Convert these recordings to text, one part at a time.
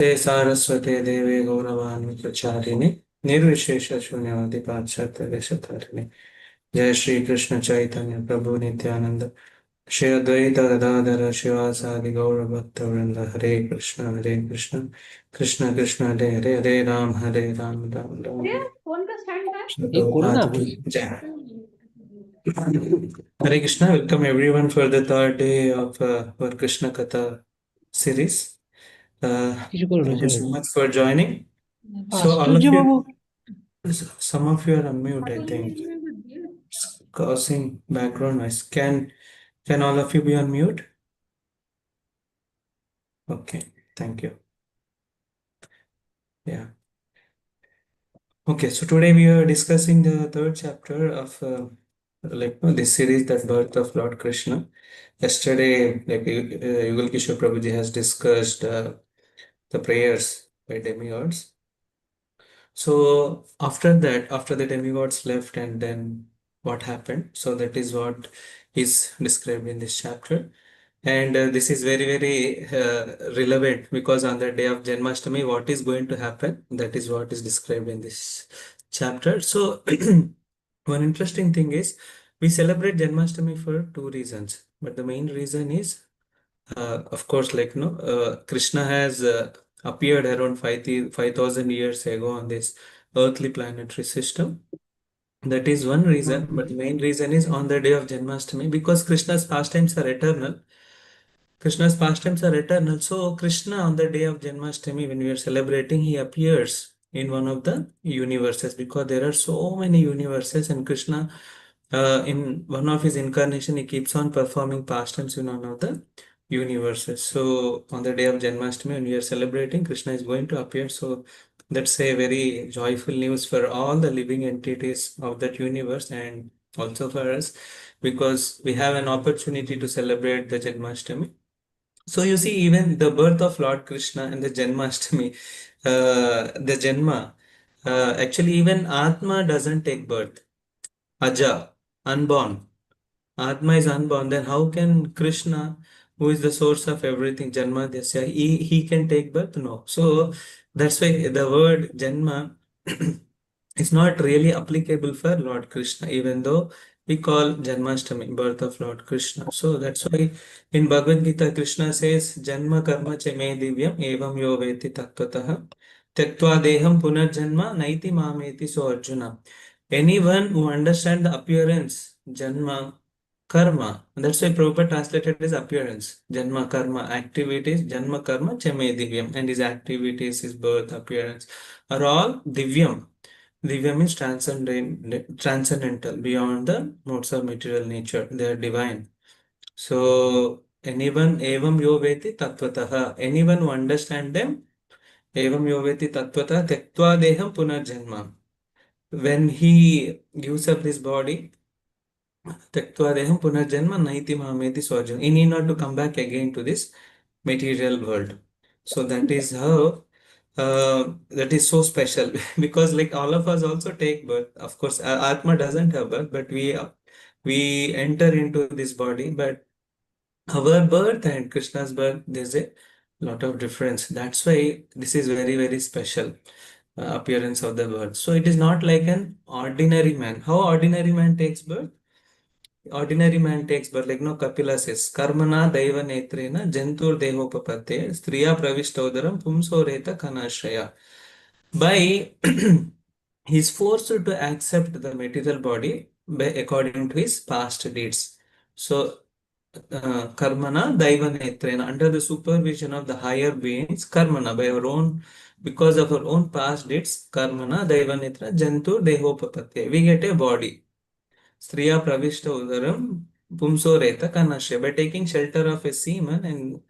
सारस्वते देवे गौरवाणी प्रचारिणे निर्विशेष शून्यवादी पाश्चात्य देशतारिणे। जय श्री कृष्ण चैतन्य प्रभु नित्यानंद श्री अद्वैत गदाधर शिवासादि गौर भक्त वृंद। हरे कृष्ण कृष्ण कृष्ण हरे हरे, हरे राम राम राम राम फोन का स्टैंड है। प्रभुपाद की जय। Hare Krishna, welcome everyone for the third day of our Krishna Katha series. Thank you so much for joining. So all of you, some of you are on mute, I think. It's causing background noise. Can all of you be on mute? Okay, thank you. Yeah. Okay, so today we are discussing the third chapter of this series, that birth of Lord Krishna. Yesterday, Yugal Kishore Prabhuji has discussed the prayers by demigods. So after that, after the demigods left, and then what happened? So that is what is described in this chapter. And this is very, very relevant, because on the day of Janmashtami, what is going to happen? That is what is described in this chapter. So one interesting thing is, we celebrate Janmashtami for two reasons. But the main reason is, of course, Krishna has appeared around 5,000 years ago on this earthly planetary system. That is one reason. But the main reason is on the day of Janmashtami, because Krishna's pastimes are eternal. Krishna's pastimes are eternal. So Krishna, on the day of Janmashtami, when we are celebrating, he appears in one of the universes, because there are so many universes, and Krishna, in one of his incarnation, he keeps on performing pastimes in one of the universes. So on the day of Janmashtami, when we are celebrating, Krishna is going to appear. So that's a very joyful news for all the living entities of that universe, and also for us, because we have an opportunity to celebrate the Janmashtami. So you see, even the birth of Lord Krishna and the Janmashtami, the Janma, actually even Atma doesn't take birth. Aja, unborn. Atma is unborn. Then how can Krishna, who is the source of everything, Janma Dasya, he can take birth? No. So that's why the word Janma is not really applicable for Lord Krishna, even though we call Janmashtami birth of Lord Krishna. So that's why in Bhagavad Gita, Krishna says, Janma karma cha me divyam evam yo veti tattvataha tyaktva deham punarjanma naiti mameti. So Arjuna, anyone who understands the appearance, Janma, karma, that's why Prabhupada translated as appearance, Janma, karma, activities, Janma, karma, chame divyam, and his activities, his birth, appearance, are all divyam. Divyam means transcendental, beyond the modes of material nature. They are divine. So anyone, evam yo veti tattvataha, anyone who understands them, evam yo veti tattvataha tyaktva deham punarjanma. When he gives up this body, Tyaktva deham punarjanma naiti mameti swarjuna. He need not to come back again to this material world. So that is how, that is so special because like all of us also take birth. Of course, Atma doesn't have birth, but we enter into this body. But our birth and Krishna's birth, there's a lot of difference. That's why this is very, very special appearance of the birth. So it is not like an ordinary man. How ordinary man takes birth? Ordinary man takes birth, like no Kapila says, Karmana Daiva Netrena Jantur Dehopapate Striya Pravishtodaram Pumsoreta Kanashraya. By he is forced to accept the material body by according to his past deeds. So Karmana Daiva Netrena, under the supervision of the higher beings, Karmana, by our own, because of our own past deeds, Karmana Daiva Netra Jantur Dehopapate, we get a body. Striya Pravishta Udaram Pumsoreta Kanashya. By taking shelter of a semen, and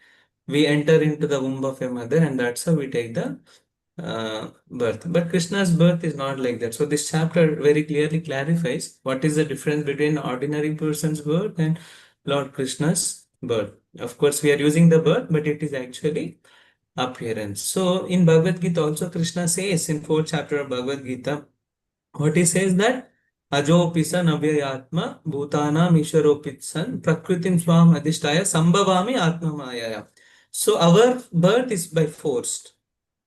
we enter into the womb of a mother, and that's how we take the birth. But Krishna's birth is not like that. So this chapter very clearly clarifies what is the difference between ordinary person's birth and Lord Krishna's birth. Of course, we are using the birth, but it is actually appearance. So in Bhagavad Gita also, Krishna says in 4th chapter of Bhagavad Gita, what he says that Ajopisan avyayatma bhutanam ishwaropitsan prakritim swam adhishtaya sambhavami atma mayaya. So our birth is by forced.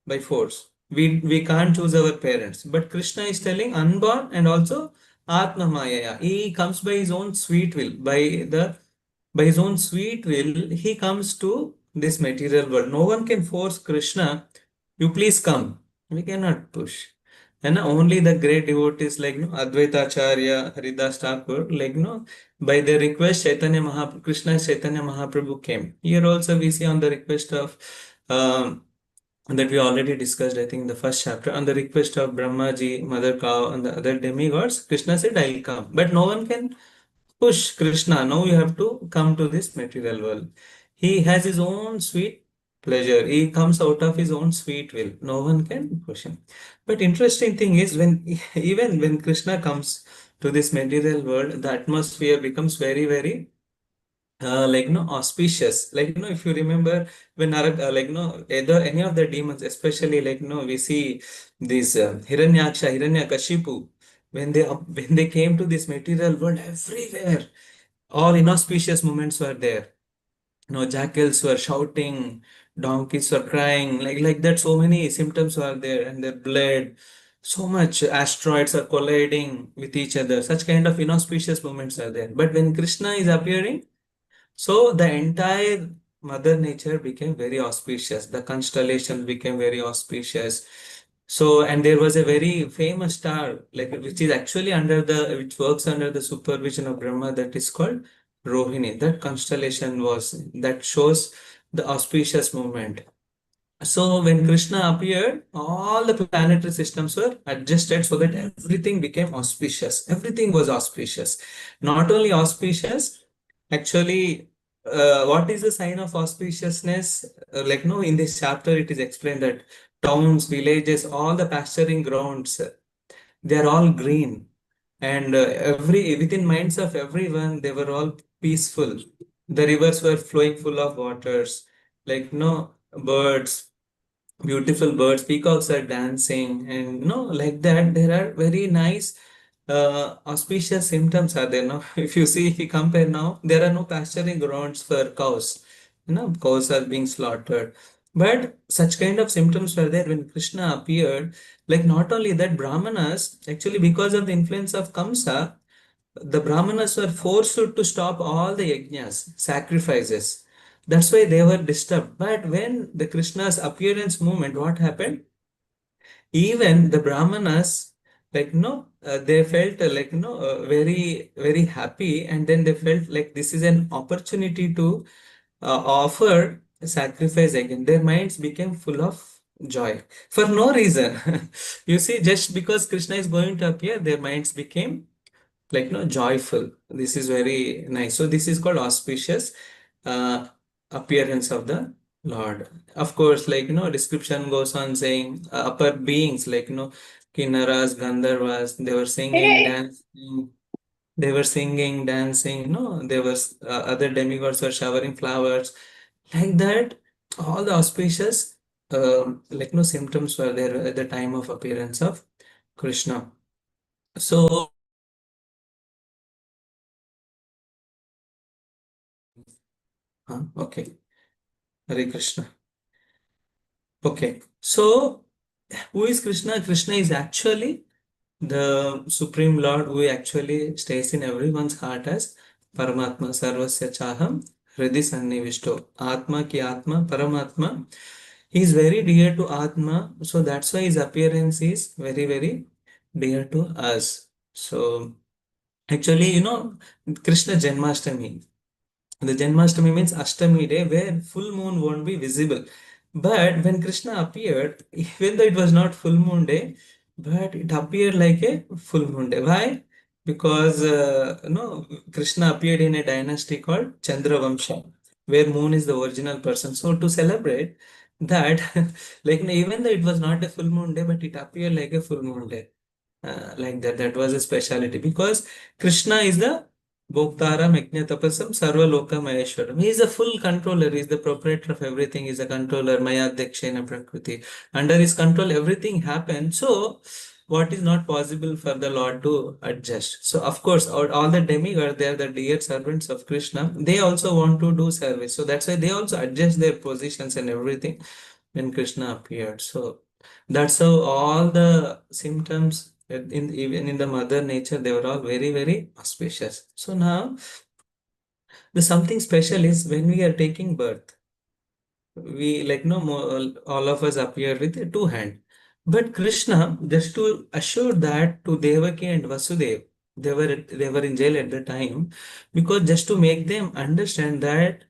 by force. We can't choose our parents. But Krishna is telling unborn and also Atma Maya. He comes by his own sweet will. By his own sweet will, he comes to this material world. No one can force Krishna, you please come. We cannot push. And only the great devotees like Advaita Acharya, Haridas Thakur, by the request Krishna Chaitanya Mahaprabhu came. Here also we see on the request of um, that we already discussed, I think, in the first chapter, on the request of Brahmaji, Mother Cow, and the other demigods, Krishna said, I'll come. But no one can push Krishna. Now you have to come to this material world. He has his own sweet pleasure. He comes out of his own sweet will. No one can push him. But interesting thing is when even when Krishna comes to this material world, the atmosphere becomes very, very auspicious. If you remember when either any of the demons, especially we see these Hiranyakashipu, when they came to this material world, everywhere all inauspicious moments were there. Jackals were shouting, donkeys were crying, like that. So many symptoms were there, and their blood. So much asteroids are colliding with each other. Such kind of inauspicious moments are there. But when Krishna is appearing, so the entire Mother Nature became very auspicious. The constellations became very auspicious. So, and there was a very famous star, which is actually which works under the supervision of Brahma, that is called Rohini. That constellation that shows the auspicious moment. So when Krishna appeared, all the planetary systems were adjusted so that everything became auspicious. Everything was auspicious. Not only auspicious, actually, what is the sign of auspiciousness? No, in this chapter, it is explained that towns, villages, all the pasturing grounds, they are all green. And every within minds of everyone, they were all peaceful. The rivers were flowing full of waters, birds, beautiful birds, peacocks are dancing, and like that. There are very nice auspicious symptoms are there. Now if you see, if you compare, now there are no pasturing grounds for cows. Cows are being slaughtered, but such kind of symptoms were there when Krishna appeared. Like, not only that, Brahmanas, actually, because of the influence of Kamsa, the Brahmanas were forced to stop all the yajnas, sacrifices. That's why they were disturbed. But when the Krishna's appearance movement, what happened? Even the Brahmanas, they felt very, very happy, and then they felt like this is an opportunity to offer sacrifice again. Their minds became full of joy for no reason. You see, just because Krishna is going to appear, their minds became joyful. This is very nice. So this is called auspicious uh, appearance of the Lord. Of course, description goes on saying upper beings, kinnaras, gandharvas, they were singing, dancing. They were singing, dancing, there was other demigods were showering flowers, like that. All the auspicious symptoms were there at the time of appearance of Krishna. So okay, Hare Krishna. Okay, so who is Krishna? Krishna is actually the Supreme Lord who actually stays in everyone's heart as Paramatma, Sarvasya Chaham, Hridi Sannivishto. Atma ki Atma, Paramatma. He is very dear to Atma, so that's why his appearance is very, very dear to us. So actually, Krishna Janmashtami. The Janmashtami means Ashtami day, where full moon won't be visible. But when Krishna appeared, even though it was not full moon day, but it appeared like a full moon day. Why? Because Krishna appeared in a dynasty called Chandravamsha, where moon is the original person. So to celebrate that, even though it was not a full moon day, but it appeared like a full moon day. Like that. That was a speciality because Krishna is the Bhoktaram Tapasam Sarva Loka Maheshwaram. He is a full controller. He is the proprietor of everything. He is a controller. Maya Dekshena Prakriti. Under his control, everything happens. So, what is not possible for the Lord to adjust? So, of course, all the demigods, they are the dear servants of Krishna. They also want to do service. So, that's why they also adjust their positions and everything when Krishna appeared. So that's how all the symptoms in even in the mother nature, they were all very, very auspicious. So now the something special is when we are taking birth, we like no more, all of us appear with a two hand. But Krishna, just to assure that to Devaki and Vasudev, they were in jail at the time, because just to make them understand that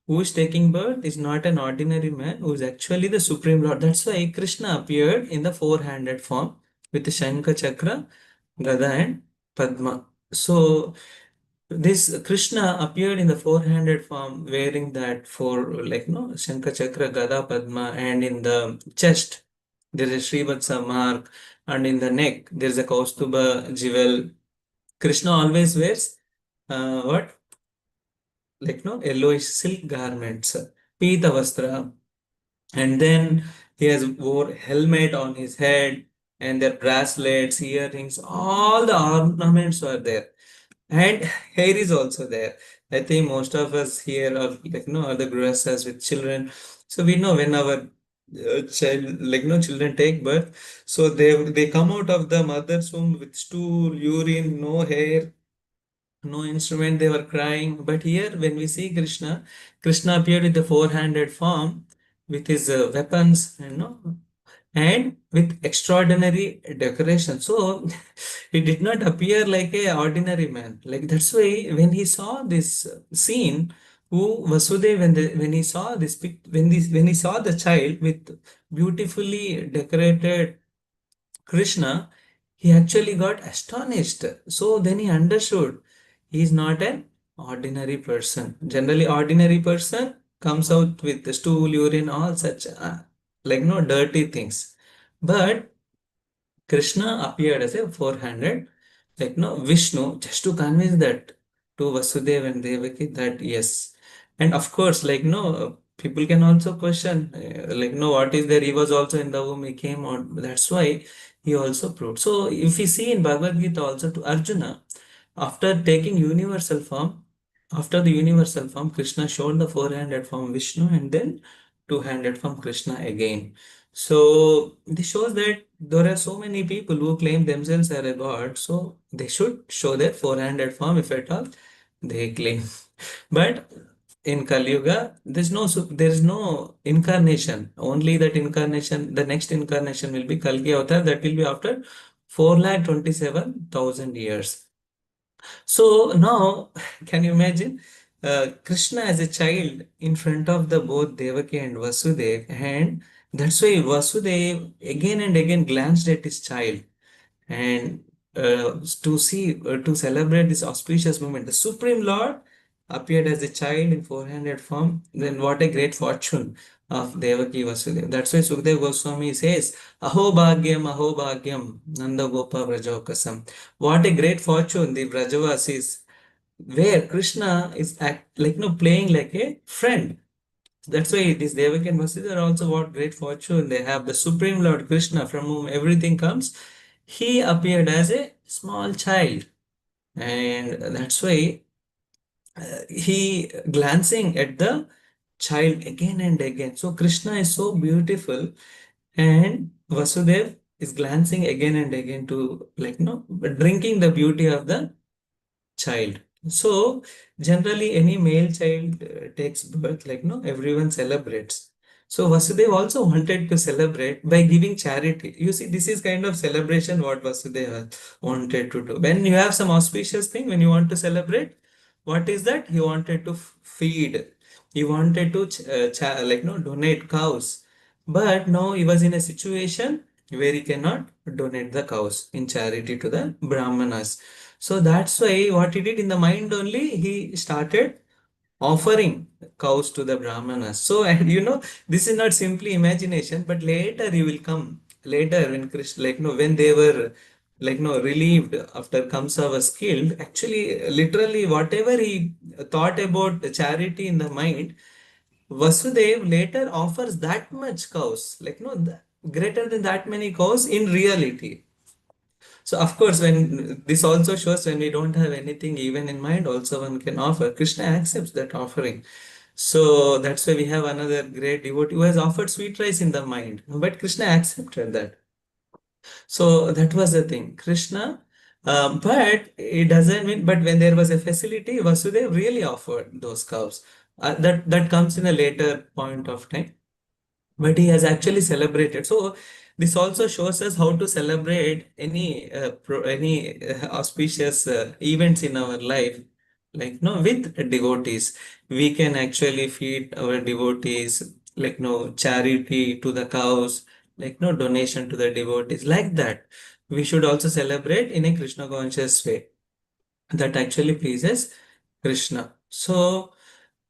who is taking birth is not an ordinary man, who is actually the Supreme Lord. That's why Krishna appeared in the four-handed form with the Shankha Chakra, Gada, and Padma. So this Krishna appeared in the four-handed form wearing that four, like no Shankha Chakra, Gada, Padma, and in the chest there is a Srivatsa mark, and in the neck there is a Kaustuba jewel. Krishna always wears what, like no yellowish silk garments, Pita Vastra, and then he has wore helmet on his head, and their bracelets, earrings, all the ornaments are there, and hair is also there. I think most of us here are like are the grihasthas with children, so we know when our child, like children take birth, so they come out of the mother's womb with stool, urine, no hair, no instrument, they were crying. But here, when we see Krishna, Krishna appeared with the four-handed form with his weapons, and with extraordinary decoration. So he did not appear like a ordinary man. Like that's why when he saw this scene, who Vasudev, when he saw when he saw the child with beautifully decorated Krishna, he actually got astonished. So then he understood he is not an ordinary person. Generally, ordinary person comes out with the stool, urine, all such like no dirty things. But Krishna appeared as a four-handed, like no Vishnu, just to convince that to Vasudeva and Devaki that yes. And of course, like no, people can also question, like no, what is there? He was also in the womb, he came out. That's why he also proved. So if we see in Bhagavad Gita also to Arjuna, after taking universal form, after the universal form, Krishna showed the four-handed form Vishnu and then two-handed form Krishna again. So this shows that there are so many people who claim themselves are a god, so they should show their four-handed form if at all they claim. But in Kali Yuga, there is no incarnation. Only that incarnation, the next incarnation will be Kalki Avatar. That will be after 4,27,000 years. So now, can you imagine Krishna as a child in front of the both Devaki and Vasudev, and that's why Vasudev again and again glanced at his child, and to celebrate this auspicious moment, the Supreme Lord appeared as a child in four-handed form. Then what a great fortune of Devaki Vasudeva. That's why Sukdev Goswami says, Aho Bhagyam, Nanda Gopa Vrajokasam. What a great fortune the Vrajavasis, where Krishna is like playing like a friend. That's why these Devaki and Vasudha are also what great fortune they have. The Supreme Lord Krishna, from whom everything comes, he appeared as a small child, and that's why he glancing at the child again and again. So Krishna is so beautiful, and Vasudev is glancing again and again to drinking the beauty of the child. So generally any male child takes birth, everyone celebrates. So Vasudev also wanted to celebrate by giving charity. You see, this is kind of celebration what Vasudeva wanted to do. When you have some auspicious thing, when you want to celebrate, what is that? He wanted to feed. He wanted to donate cows. But now he was in a situation where he cannot donate the cows in charity to the Brahmanas. So that's why what he did in the mind only, he started offering cows to the Brahmanas. So, and this is not simply imagination, but later you will come. Later, when Krishna, when they were, relieved after Kamsa was killed, actually, literally, whatever he thought about charity in the mind, Vasudev later offers that much cows, greater than that many cows in reality. So of course, when this also shows when we don't have anything even in mind, also one can offer. Krishna accepts that offering. So that's why we have another great devotee who has offered sweet rice in the mind, but Krishna accepted that. So that was the thing. Krishna, but it doesn't mean. But when there was a facility, Vasudeva really offered those cows. That comes in a later point of time, but he has actually celebrated. So this also shows us how to celebrate any auspicious events in our life, like no, with devotees. We can actually feed our devotees, like no, charity to the cows, like no, donation to the devotees, like that. We should also celebrate in a Krishna conscious way that actually pleases Krishna. So,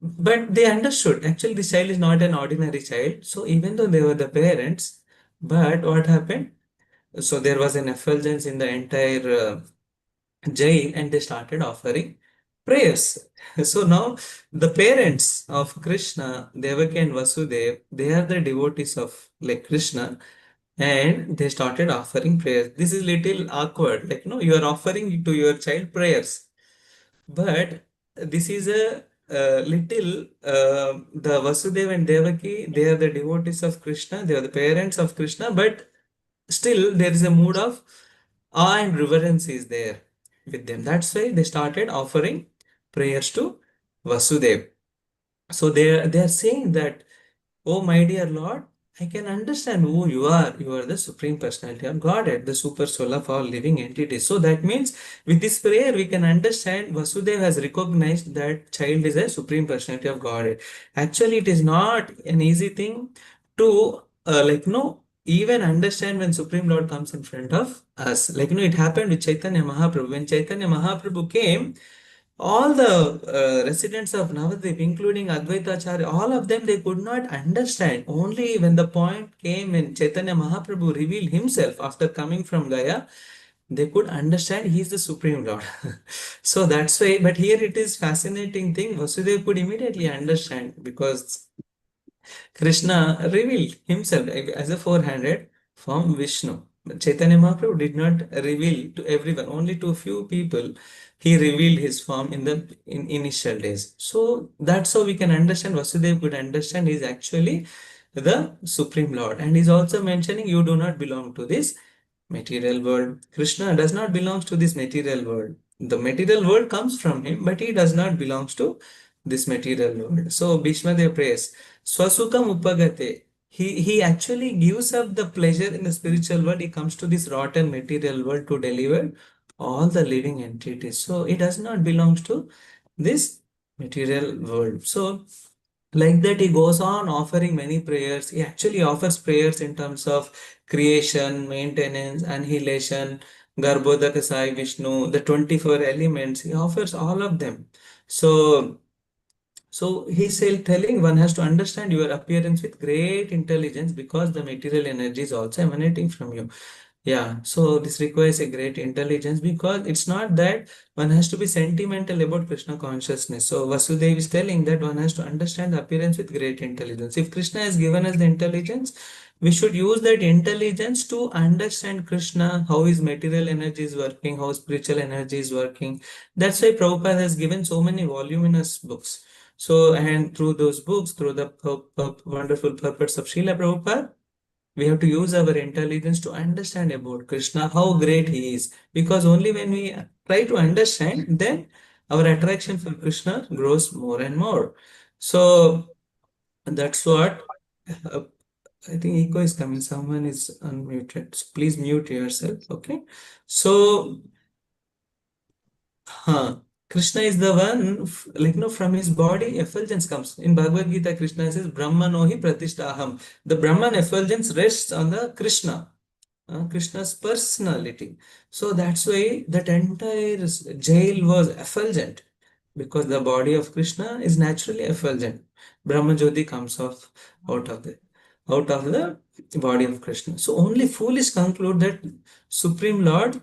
but they understood actually this child is not an ordinary child. So even though they were the parents, but what happened? So there was an effulgence in the entire jail, and they started offering prayers. So now the parents of Krishna, Devaki and Vasudev, they are the devotees of like Krishna, and they started offering prayers. This is little awkward, like no, you are offering to your child prayers, but this is a little the Vasudeva and Devaki, they are the devotees of Krishna, they are the parents of Krishna, but still there is a mood of awe and reverence is there with them. That's why they started offering prayers to Vasudeva. So they are saying that, oh, my dear Lord, I can understand who you are. You are the Supreme Personality of Godhead, the super soul of all living entities. So that means with this prayer, we can understand Vasudeva has recognized that child is a Supreme Personality of Godhead. Actually, it is not an easy thing to, no, even understand when Supreme Lord comes in front of us. Like, it happened with Chaitanya Mahaprabhu. When Chaitanya Mahaprabhu came, all the residents of Navadvip, including Advaitacharya, all of them, they could not understand. Only when the point came when Chaitanya Mahaprabhu revealed himself after coming from Gaya, they could understand he is the Supreme Lord. So that's why, but here it is fascinating thing. Vasudeva could immediately understand because Krishna revealed himself as a four-handed form Vishnu. But Chaitanya Mahaprabhu did not reveal to everyone, only to a few people. He revealed his form in the initial days. So that's how we can understand. Vasudeva could understand he is actually the Supreme Lord, and he's also mentioning you do not belong to this material world. Krishna does not belong to this material world. The material world comes from him, but he does not belong to this material world. So Bhishma Dev prays, Swasukam Upagate. He actually gives up the pleasure in the spiritual world. He comes to this rotten material world to deliver all the living entities. So he does not belong to this material world. So like that, he goes on offering many prayers. He actually offers prayers in terms of creation, maintenance, annihilation, Garbhodaka Sai Vishnu, the 24 elements. He offers all of them. So he's telling one has to understand your appearance with great intelligence because the material energy is also emanating from you. Yeah, so this requires a great intelligence because it's not that one has to be sentimental about Krishna consciousness. So Vasudeva is telling that one has to understand the appearance with great intelligence. If Krishna has given us the intelligence, we should use that intelligence to understand Krishna, how his material energy is working, how spiritual energy is working. That's why Prabhupada has given so many voluminous books. So, and through those books, through the wonderful purports of Srila Prabhupada, we have to use our intelligence to understand about Krishna, how great he is. Because only when we try to understand, then our attraction for Krishna grows more and more. So that's what I think echo is coming. Someone is unmuted. So please mute yourself. Okay. So Krishna is the one, from his body, effulgence comes. In Bhagavad Gita, Krishna says, Brahmanohi pratishtaham. The Brahman effulgence rests on the Krishna, Krishna's personality. So that's why that entire jail was effulgent because the body of Krishna is naturally effulgent. Brahma Jyoti comes off out of the out of the body of Krishna. So only foolish conclude that Supreme Lord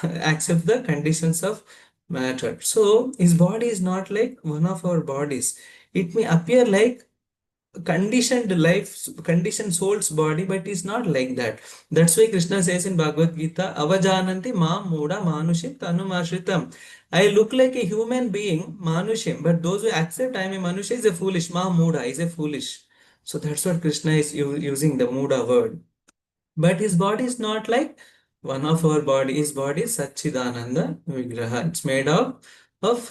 accepts the conditions of matter. So his body is not like one of our bodies. It may appear like conditioned life, conditioned soul's body, but it's not like that. That's why Krishna says in Bhagavad Gita, Avajananti ma muda manushim tanumashritam. I look like a human being, manushim, but those who accept I am a manusha is a foolish. Ma muda is a foolish. So that's what Krishna is using the muda word. But his body is not like one of our body. His body is Satchidananda Vigraha. It's made of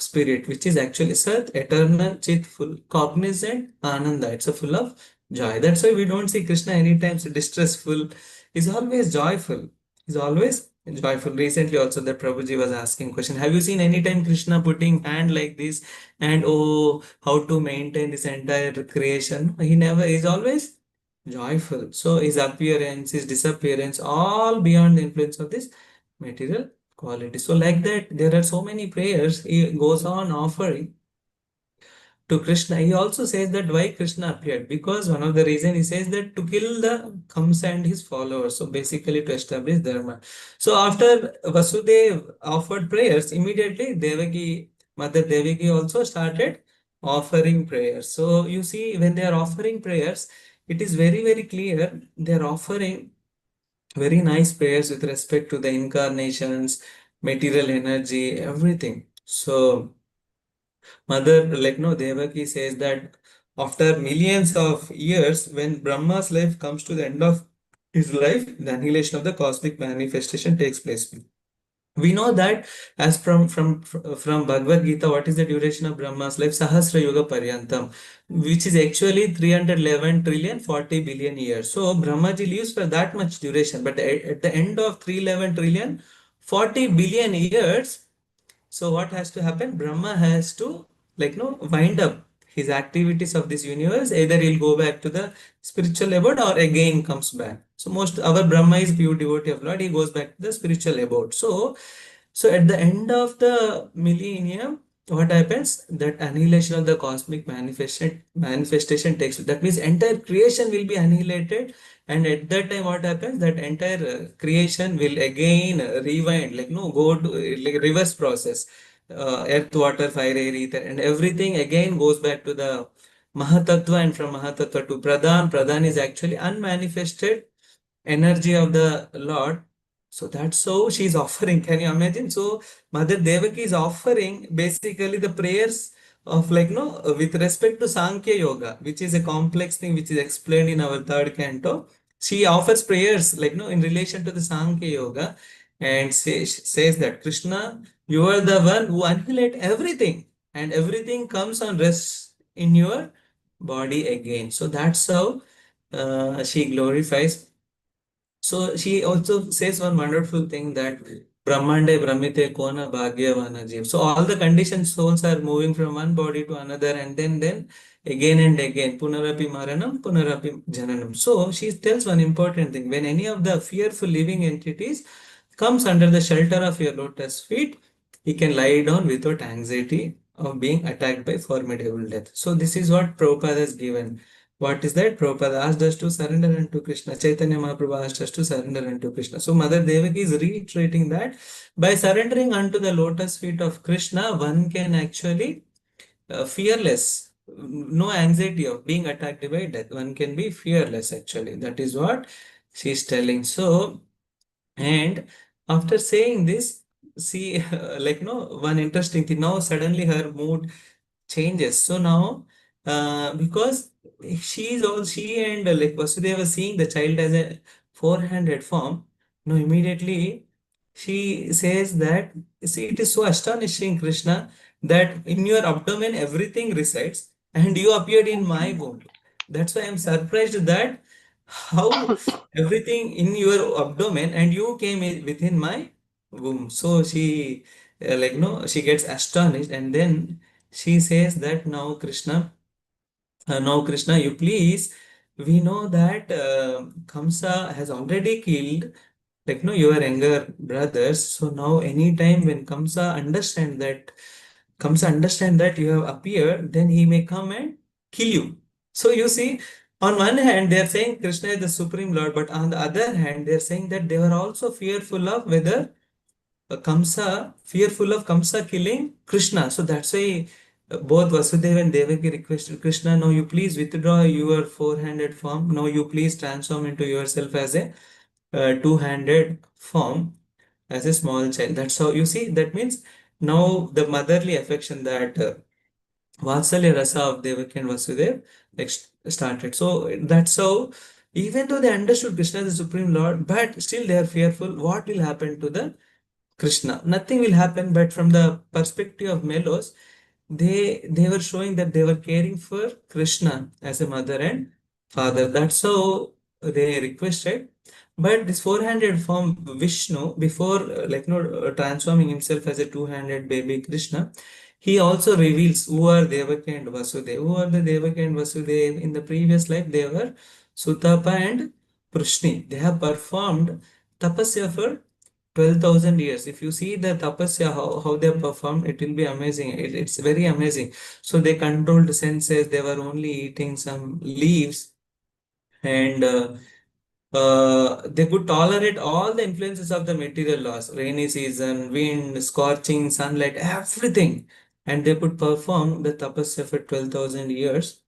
spirit, which is actually Sat, eternal, Chit, full, cognizant, Ananda. It's a full of joy. That's why we don't see Krishna anytime distressful. He's always joyful. He's always joyful. Recently also that Prabhuji was asking question. Have you seen anytime Krishna putting hand like this and oh how to maintain this entire creation? He never, he's always joyful. So his appearance, his disappearance, all beyond the influence of this material quality. So like that, there are so many prayers he goes on offering to Krishna. He also says that why Krishna appeared, because one of the reason he says that to kill the Kamsa and his followers. So basically to establish dharma. So after Vasudev offered prayers, immediately Devaki, Mother Devaki also started offering prayers. So you see, when they are offering prayers, it is very, very clear they are offering very nice prayers with respect to the incarnations, material energy, everything. So Mother, like no, Devaki says that after millions of years, when Brahma's life comes to the end of his life, the annihilation of the cosmic manifestation takes place. We know that as from Bhagavad Gita, what is the duration of Brahma's life? Sahasra Yuga Paryantam, which is actually 311 trillion 40 billion years. So Brahmaji lives for that much duration, but at the end of 311 trillion 40 billion years, so what has to happen? Brahma has to like no wind up his activities of this universe. Either he'll go back to the spiritual abode or again comes back. So most our Brahma is pure devotee of Lord. He goes back to the spiritual abode. So at the end of the millennium, what happens? That annihilation of the cosmic manifestation takes place. That means entire creation will be annihilated, and at that time, what happens? That entire creation will again rewind, like no, go to like reverse process. Earth, water, fire, air, ether, and everything again goes back to the Mahatattva, and from Mahatattva to Pradhan. Pradhan is actually unmanifested energy of the Lord. So that's how she's offering. Can you imagine? So Mother Devaki is offering basically the prayers of like no with respect to Sankhya Yoga, which is a complex thing which is explained in our third canto. She offers prayers like no in relation to the Sankhya Yoga, and says that Krishna, you are the one who annihilate everything, and everything comes on rest in your body again. So that's how she glorifies. So she also says one wonderful thing that Brahmande Brahmite Kona Bhagyavana Jeev. So all the conditioned souls are moving from one body to another, and then again and again Punarapi Maranam, Punarapi Jananam. So she tells one important thing. When any of the fearful living entities comes under the shelter of your lotus feet, he can lie down without anxiety of being attacked by formidable death. So this is what Prabhupada has given. What is that? Prabhupada asked us to surrender unto Krishna. Chaitanya Mahaprabhu asked us to surrender unto Krishna. So Mother Devaki is reiterating that by surrendering unto the lotus feet of Krishna, one can actually fearless, no anxiety of being attacked by death. One can be fearless actually. That is what she is telling. So, and after saying this, see, like no one interesting thing. Now suddenly her mood changes. So now, because she is all she and like Vasudeva seeing the child as a four-handed form, now immediately she says that, see, it is so astonishing, Krishna, that in your abdomen everything resides, and you appeared in my womb. That's why I'm surprised that how everything in your abdomen and you came within my womb. So she, like, no, she gets astonished, and then she says that now Krishna, you please, we know that Kamsa has already killed like no your younger brothers. So now anytime when Kamsa understand that you have appeared, then he may come and kill you. So you see, on one hand they are saying Krishna is the supreme lord, but on the other hand they are saying that they were also fearful of whether fearful of Kamsa killing Krishna. So that's why both Vasudeva and Devaki requested Krishna, now you please withdraw your four-handed form. Now you please transform into yourself as a two-handed form as a small child. That's how you see. That means now the motherly affection, that Vatsalya Rasa of Devaki and Vasudeva started. So that's how, even though they understood Krishna is the Supreme Lord, but still they are fearful. What will happen to the Krishna? Nothing will happen, but from the perspective of Melos, they were showing that they were caring for Krishna as a mother and father. That's how they requested. But this four-handed form Vishnu, before transforming himself as a two-handed baby Krishna, he also reveals who are Devaki and Vasudeva. Who are the Devaki and Vasudeva? In the previous life, they were Sutapa and Prishni. They have performed tapasya for 12,000 years. If you see the tapasya, how they performed, it will be amazing. It's very amazing. So they controlled the senses, they were only eating some leaves, and they could tolerate all the influences of the material laws, rainy season, wind, scorching, sunlight, everything. And they could perform the tapasya for 12,000 years.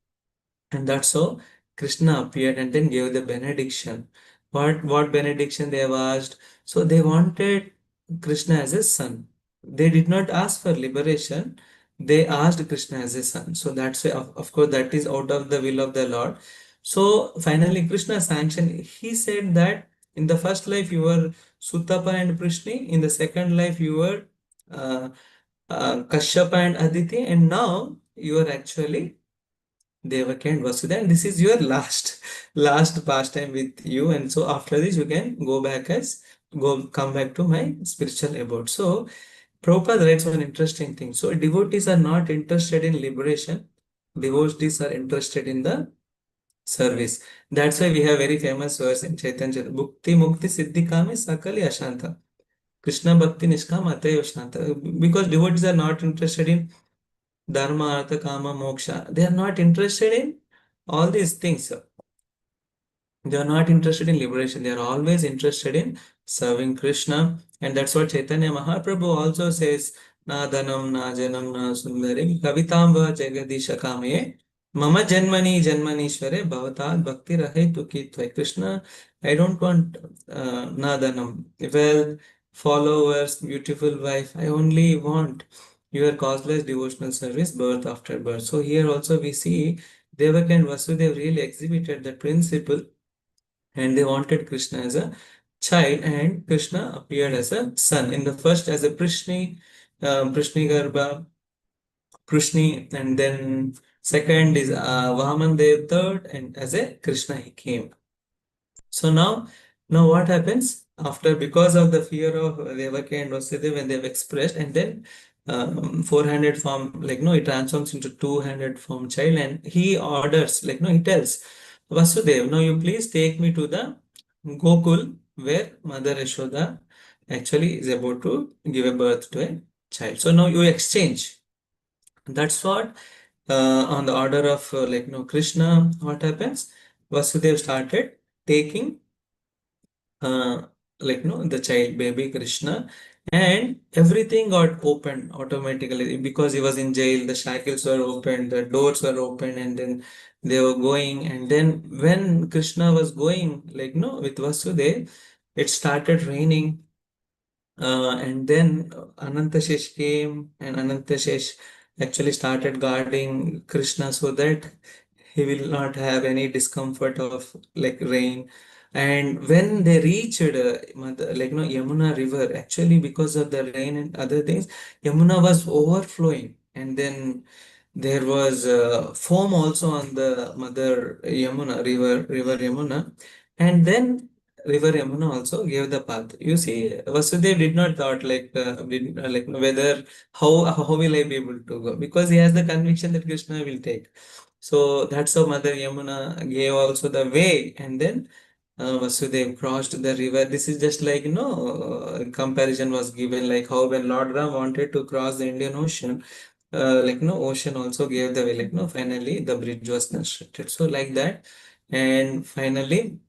And that's how Krishna appeared and then gave the benediction. What benediction they have asked? So they wanted Krishna as a son. They did not ask for liberation. They asked Krishna as a son. So that's why, of course, that is out of the will of the Lord. So finally, Krishna sanctioned. He said that in the first life you were Sutapa and Prishni. In the second life you were uh, Kashyapa and Aditi. And now you are actually Devaki and Vasudha, and this is your last pastime with you. And so after this, you can come back to my spiritual abode. So Prabhupada writes one interesting thing. So devotees are not interested in liberation. Devotees are interested in the service. That's why we have very famous verse in Chaitanya. Bhukti Mukti Siddhi Kame Sakali Ashanta. Krishna Bhakti Nishkam Atayo Shanta. Because devotees are not interested in Dharma, Artha, Kama, Moksha. They are not interested in all these things. They are not interested in liberation. They are always interested in serving Krishna. And that's what Chaitanya Mahaprabhu also says, Na dhanam, na janam, na sundarim, kavitamba jagadisha kamaye, mama janmani janmanishware, bhavatad bhakti rahe tu kitvai. Krishna, I don't want na dhanam, wealth, followers, beautiful wife. I only want your causeless devotional service, birth after birth. So here also we see Devaki and Vasudeva really exhibited that principle, and they wanted Krishna as a child, and Krishna appeared as a son. In the first as a Prishni Garbha, Prishni, and then second is Vaman Dev, third, and as a Krishna he came. So now what happens after, because of the fear of Devaki and Vasudeva when they've expressed, and then four-handed form, it transforms into two-handed form child, and he orders, he tells Vasudeva, now you please take me to the Gokul where Mother Yashoda actually is about to give a birth to a child. So now you exchange. That's what on the order of Krishna, what happens? Vasudeva started taking uh, the child baby Krishna, and everything got opened automatically because he was in jail. The shackles were opened, the doors were open, and then they were going. And then when Krishna was going, with Vasudeva, it started raining. And then Anantashesh came, and Anantashesh actually started guarding Krishna so that he will not have any discomfort of rain. And when they reached Yamuna river, actually because of the rain and other things, Yamuna was overflowing, and then there was foam also on the mother Yamuna river Yamuna, and then river Yamuna also gave the path. You see, Vasudeva did not thought whether how will I be able to go, because he has the conviction that Krishna will take. So that's how Mother Yamuna gave also the way, and then Vasudeva crossed the river. This is just comparison was given, like how when Lord Ram wanted to cross the Indian Ocean, ocean also gave the way, finally the bridge was constructed. So like that, and finally,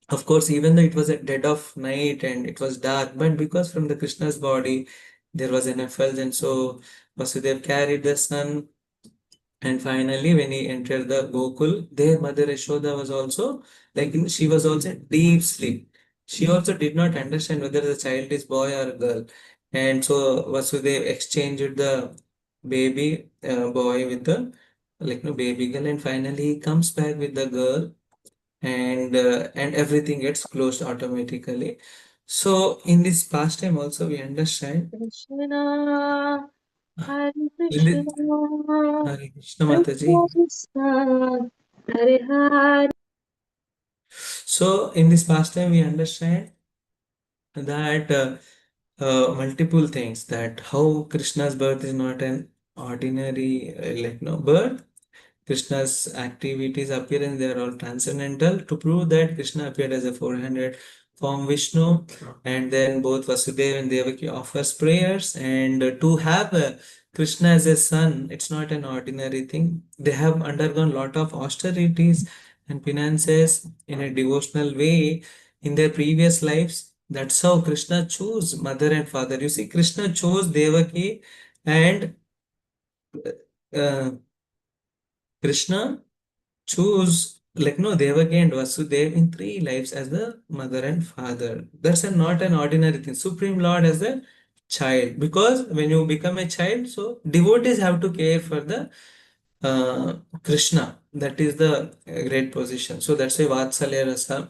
of course, even though it was at dead of night and it was dark, but because from the Krishna's body there was an effulgence, so Vasudeva carried the sun And finally, when he entered the Gokul, their mother Yashoda was also she was also in deep sleep. She also did not understand whether the child is boy or girl. And so Vasudeva exchanged the baby boy with the baby girl, and finally he comes back with the girl, and everything gets closed automatically. So in this pastime also we understand Krishna, Hare in Krishna, the Hare Krishna Krishna Mataji. Krishna, Hare Hare. So in this pastime we understand that multiple things, that how Krishna's birth is not an ordinary birth. Krishna's activities, appearance, they are all transcendental. To prove that, Krishna appeared as a 400 form Vishnu, and then both Vasudeva and Devaki offers prayers. And to have Krishna as a son, it's not an ordinary thing. They have undergone lot of austerities and penances in a devotional way in their previous lives. That's how Krishna chose mother and father. You see, Krishna chose Devaki, and uh, Krishna choose no Devaki and Vasudev in three lives as the mother and father. That's not an ordinary thing. Supreme Lord as a child, because when you become a child, so devotees have to care for the Krishna. That is the great position. So that's why Vatsalya Rasa.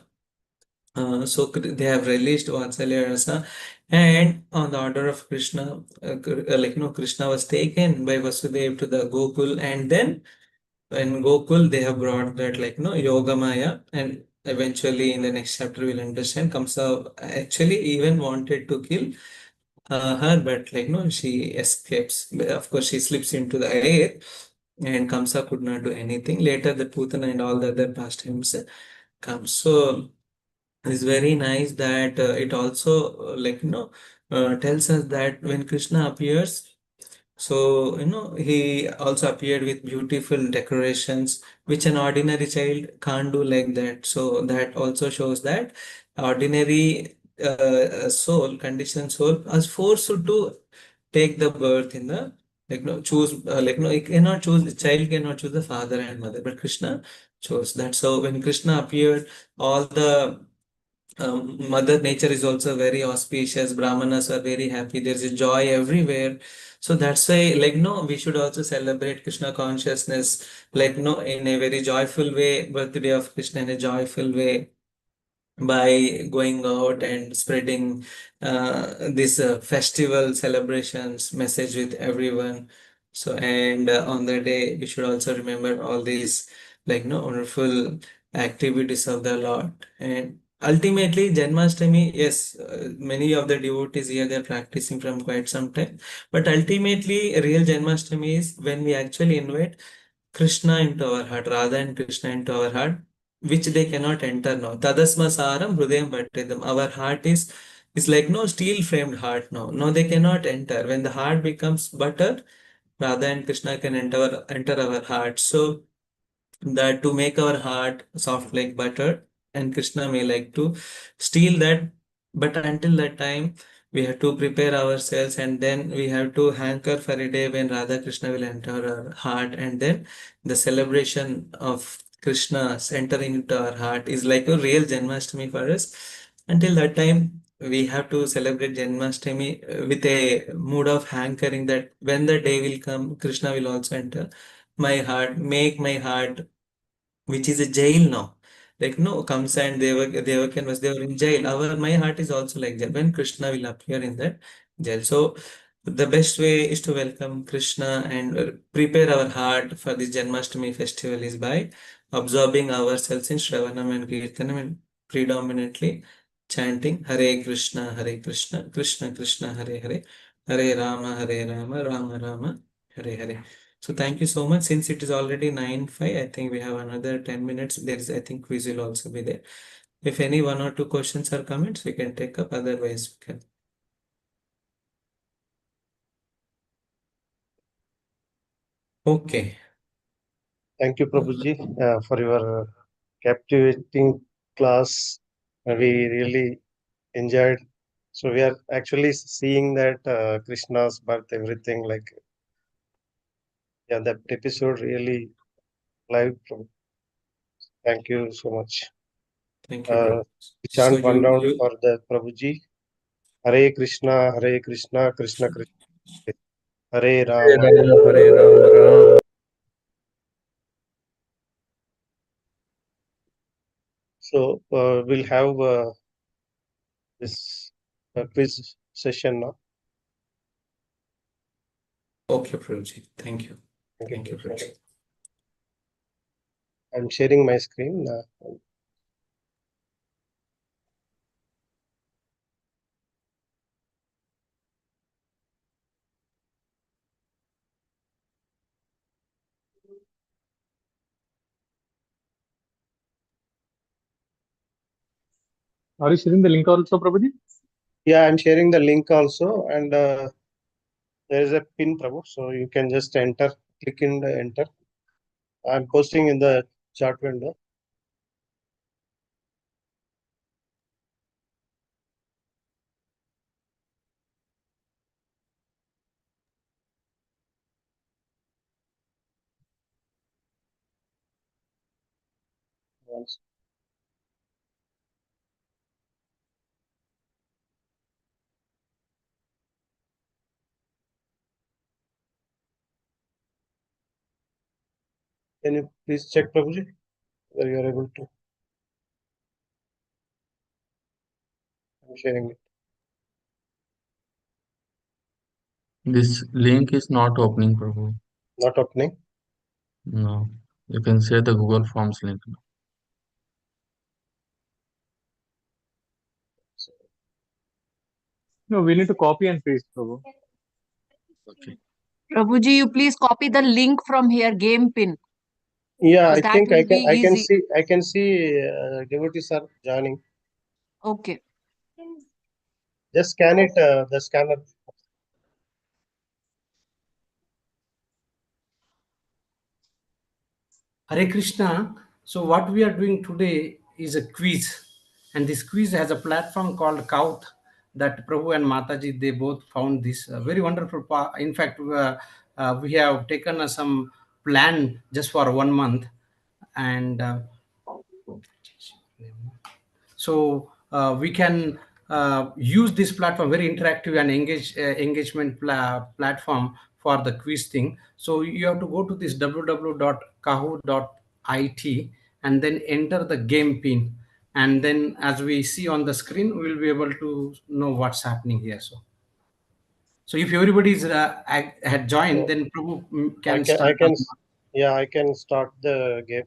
They have released Vatsalya Rasa, and on the order of Krishna, Krishna was taken by Vasudev to the Gokul, and then in Gokul, they have brought that Yoga Maya, and eventually in the next chapter we'll understand Kamsa actually even wanted to kill her, but she escapes. Of course, she slips into the air, and Kamsa could not do anything. Later, the Putana and all the other pastimes come. So it's very nice that it also tells us that when Krishna appears, so, he also appeared with beautiful decorations, which an ordinary child can't do like that. So that also shows that ordinary soul, conditioned soul, was forced to take the birth in the choose he cannot choose, the child cannot choose the father and mother, but Krishna chose that. So when Krishna appeared, all the Mother Nature is also very auspicious. Brahmanas are very happy. There's a joy everywhere. So that's why, no, we should also celebrate Krishna consciousness, no, in a very joyful way, birthday of Krishna in a joyful way, by going out and spreading this festival celebrations message with everyone. So, and on the day, we should also remember all these wonderful activities of the Lord. And ultimately, Janmashtami, yes, many of the devotees here they're practicing from quite some time, but ultimately, real Janmashtami is when we actually invite Krishna into our heart, Radha and Krishna into our heart, which they cannot enter now. Tadasma saram hrudayam pattedam. Our heart is like no steel framed heart now. No, they cannot enter. When the heart becomes butter, Radha and Krishna can enter our heart. So that to make our heart soft like butter, and Krishna may like to steal that, but until that time we have to prepare ourselves, and then we have to hanker for a day when Radha Krishna will enter our heart, and then the celebration of Krishna entering into our heart is like a real Janmashtami for us. Until that time we have to celebrate Janmashtami with a mood of hankering, that when the day will come, Krishna will also enter my heart, make my heart, which is a jail now. No, comes and Devaki and Vasudeva in jail. My heart is also like jail. When Krishna will appear in that jail. So the best way is to welcome Krishna and prepare our heart for this Janmashtami festival is by absorbing ourselves in Sravanam and Kirtanam, and predominantly chanting Hare Krishna, Krishna Krishna, Hare Hare, Hare Rama, Rama Rama, Hare Hare. So thank you so much. Since it is already 9:05, I think we have another 10 minutes. There is, I think, quiz will also be there. If any one or two questions or comments, we can take up. Otherwise, we can. Okay. Thank you, Prabhuji, for your captivating class. We really enjoyed. So we are actually seeing that Krishna's birth, everything like Yeah, that episode really live. Thank you so much. Thank you, Prabhu. We So chant one round you for the Prabhuji. Hare Krishna, Krishna Krishna, Hare Rama. Hare Ram, Ram. So we'll have this quiz session now. Okay, Prabhuji. Thank you. Thank you, Thank you, Prabhuji. Prabhuji. I'm sharing my screen. Are you sharing the link also, Prabhuji? Yeah, I'm sharing the link also, and there is a pin, Prabhu, so you can just enter, click in the enter. I'm posting in the chat window. Once. Can you please check, Prabhuji, whether you are able to? I'm sharing it. This link is not opening, Prabhu. Not opening. No. You can share the Google Forms link. No, we need to copy and paste, Prabhu. Okay. Prabhuji, you please copy the link from here, game pin. Yeah, I That think will be I can easy. see devotees are joining. Okay. Just scan it, the scanner. Hare Krishna. So what we are doing today is a quiz, and this quiz has a platform called Katha that Prabhu and Mataji they both found this very wonderful. In fact, we have taken some plan just for 1 month, and so we can use this platform, very interactive and engagement platform for the quiz thing. So you have to go to this www.kahoot.it and then enter the game pin, and then as we see on the screen we'll be able to know what's happening here. So if everybody is had joined, then Prabhu can start. Yeah, I can start the game.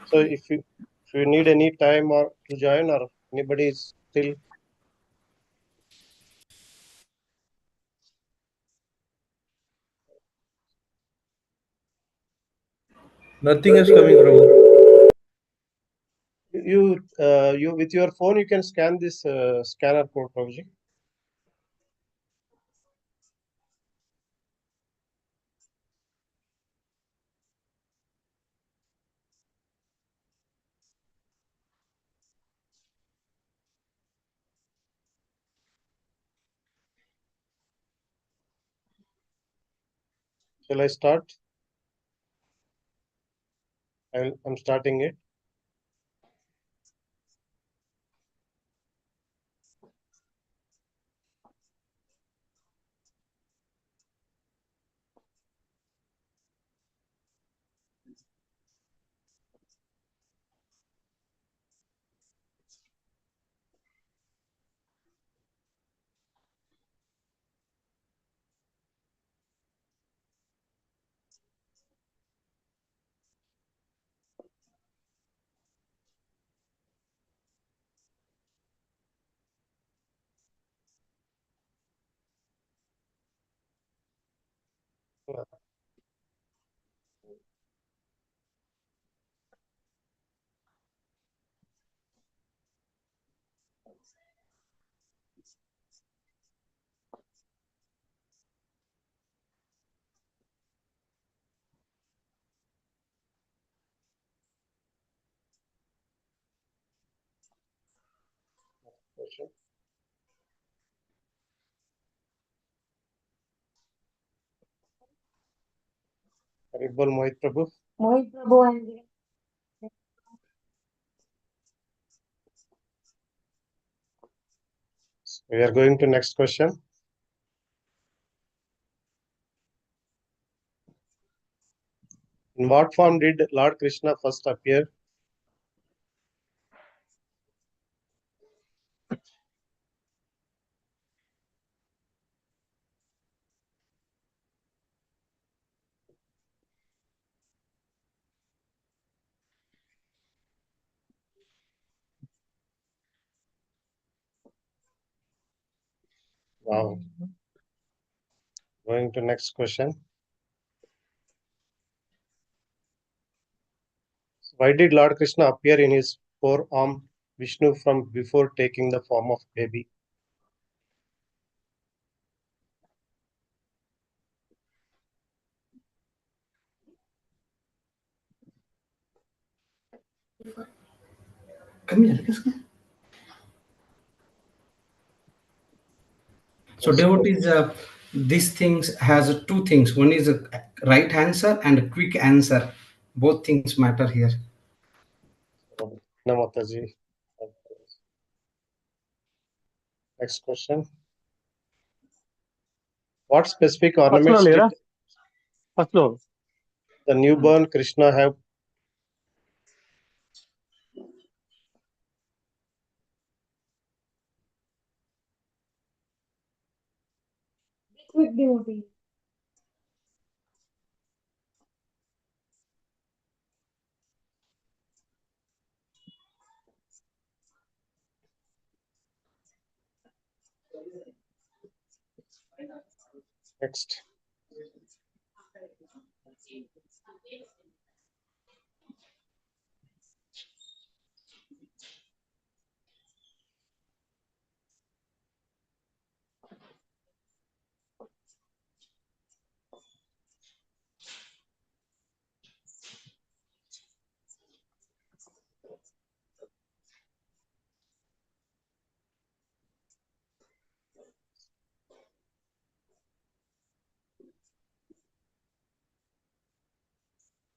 So if you need any time or to join, or anybody is still. Nothing is coming, Prabhu. You with your phone you can scan this scanner code, Prabhuji. Shall I start? I'm starting it. Question. it bol Mohit Prabhu. Mohit Prabhu and We are going to next question. In what form did Lord Krishna first appear? Wow. Going to next question. Why did Lord Krishna appear in his four-armed Vishnu from before taking the form of baby? Come here. So Yes. devotees, these things has two things. One is a right answer and a quick answer. Both things matter here. Namataji. Next question. What specific First floor ornaments లేరా did first floor the newborn Krishna have? quick devotee. Next.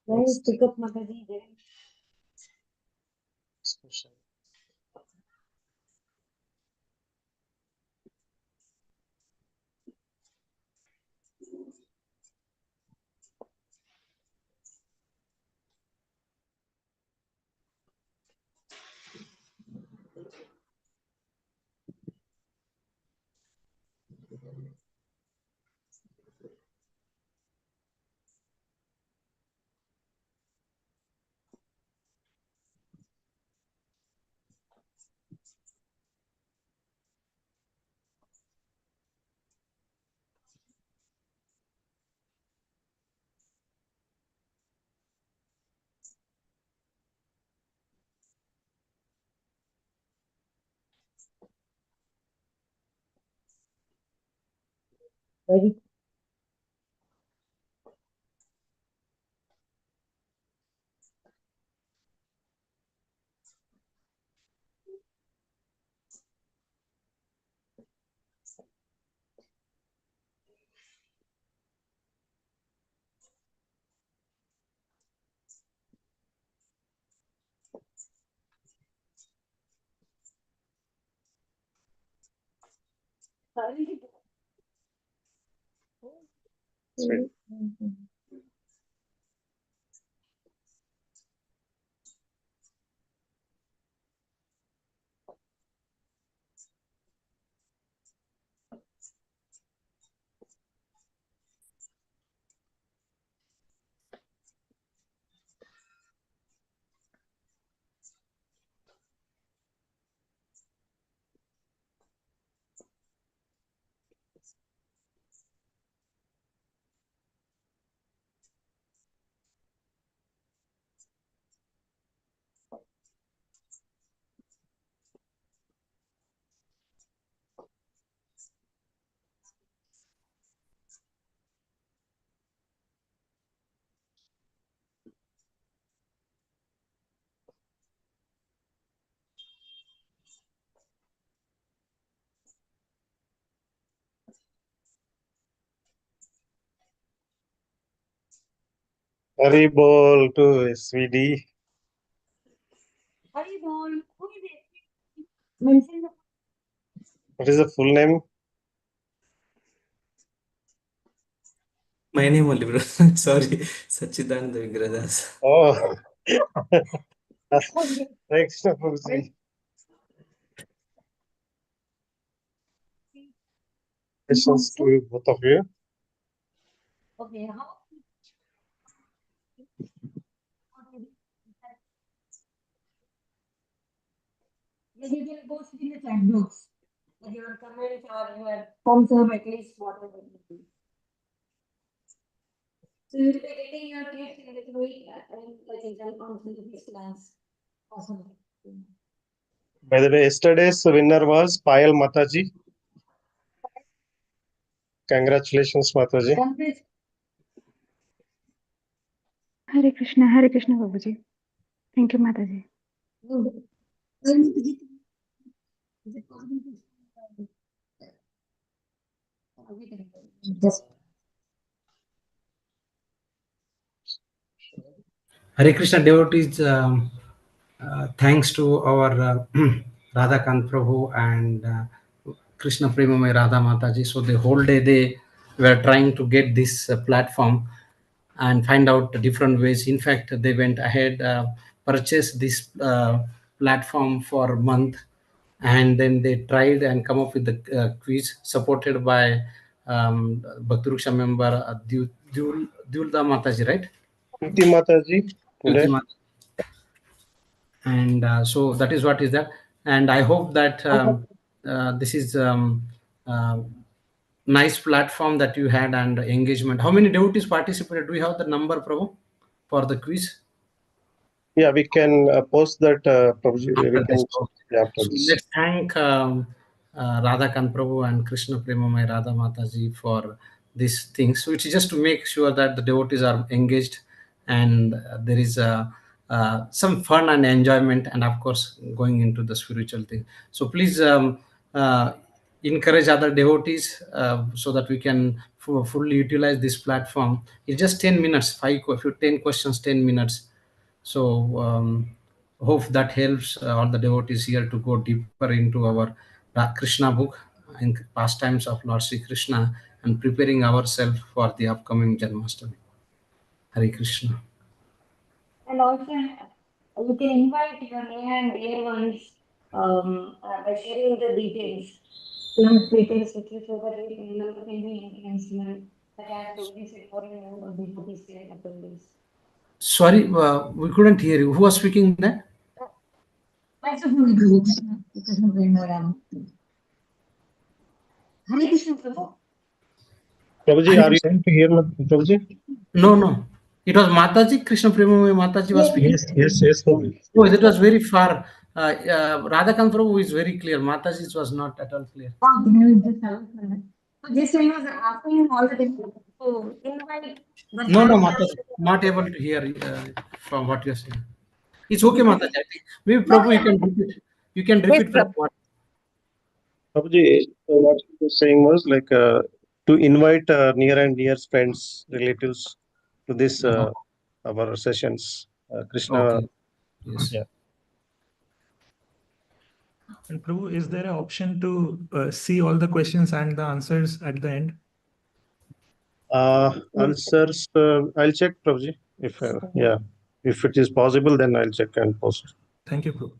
Guys, pick up Mataji. Next question. Very Sweet. Hari bol to SVD. Hari bol. Who is it? Mention the What is the full name? My name only, bro. Sorry, Sachidananda Vigradas. Oh, okay. thanks, Prabhuji. Questions to both of you. Okay. How? Yes, you can post it in the chat box. Like your comments or your thumbs up, at least whatever it is. So you'll be getting your tips in this week and like exam on this class. Awesome. By the way, yesterday's winner was Payal Mataji. Congratulations, Mataji. Complete. Hare Krishna, Babuji. Thank you, Mataji. Just Hare Krishna devotees, thanks to our Radhakant Prabhu and Krishna Premamai Radha Mataji. So the whole day they were trying to get this platform and find out different ways. In fact, they went ahead, purchased this platform for a month, and then they tried and come up with the quiz supported by Bhaktiruksha member Dulda Mataji, right? Kunti Mataji today. Ultima. And so that is what is that. And I hope that this is uh, nice platform that you had and engagement. How many devotees participated? Do we have the number, Prabhu, for the quiz? Yeah, we can post that, Prabhuji. We After can, this. yeah, after So this. let's thank Radhakant Prabhu and Krishna Premamai Radha Mataji for these things, which is just to make sure that the devotees are engaged and there is some fun and enjoyment, and of course going into the spiritual thing. So please uh, encourage other devotees so that we can fully utilize this platform. It's just 10 minutes, 10 questions, 10 minutes. So hope that helps all the devotees here to go deeper into our Krishna book and pastimes of Lord Sri Krishna and preparing ourselves for the upcoming Janmashtami. Hare Krishna. and also you can invite your near and dear ones by sharing the details, class details with you so that we can never can be influenced that has to be said more and more of devotees here at this. Sorry, we couldn't hear you. Who was speaking there? Thanks for the group. Krishna Prema. Hare Krishna Prabhu. Prabhuji, are you able to hear me, Prabhuji? No, no. It was Mataji, Krishna Premamai Mataji was speaking. Yes, Prabhuji. Oh, it was very far. Radhakant Prabhu is very clear. Mataji was not at all clear. This time I was asking all the time to invite the No, no, class. Mataji, not able to hear from what you're saying. It's okay, Mataji. I think maybe Prabhu, you can repeat. You can repeat from what. Prabhuji, what he was saying was like to invite near and dear friends, relatives to this our sessions. Krishna. Okay. Yes. Yeah. And Prabhu, is there an option to see all the questions and the answers at the end? Answers, I'll check, Prabhuji. If if it is possible, then I'll check and post. Thank you, Prabhu.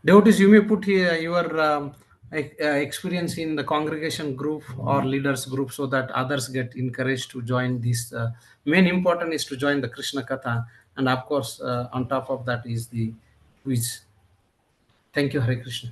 Devotees, you may put here your experience in the congregation group or leaders group so that others get encouraged to join this. Main important is to join the Krishna Katha, and of course, on top of that is the quiz. Thank you, Hare Krishna.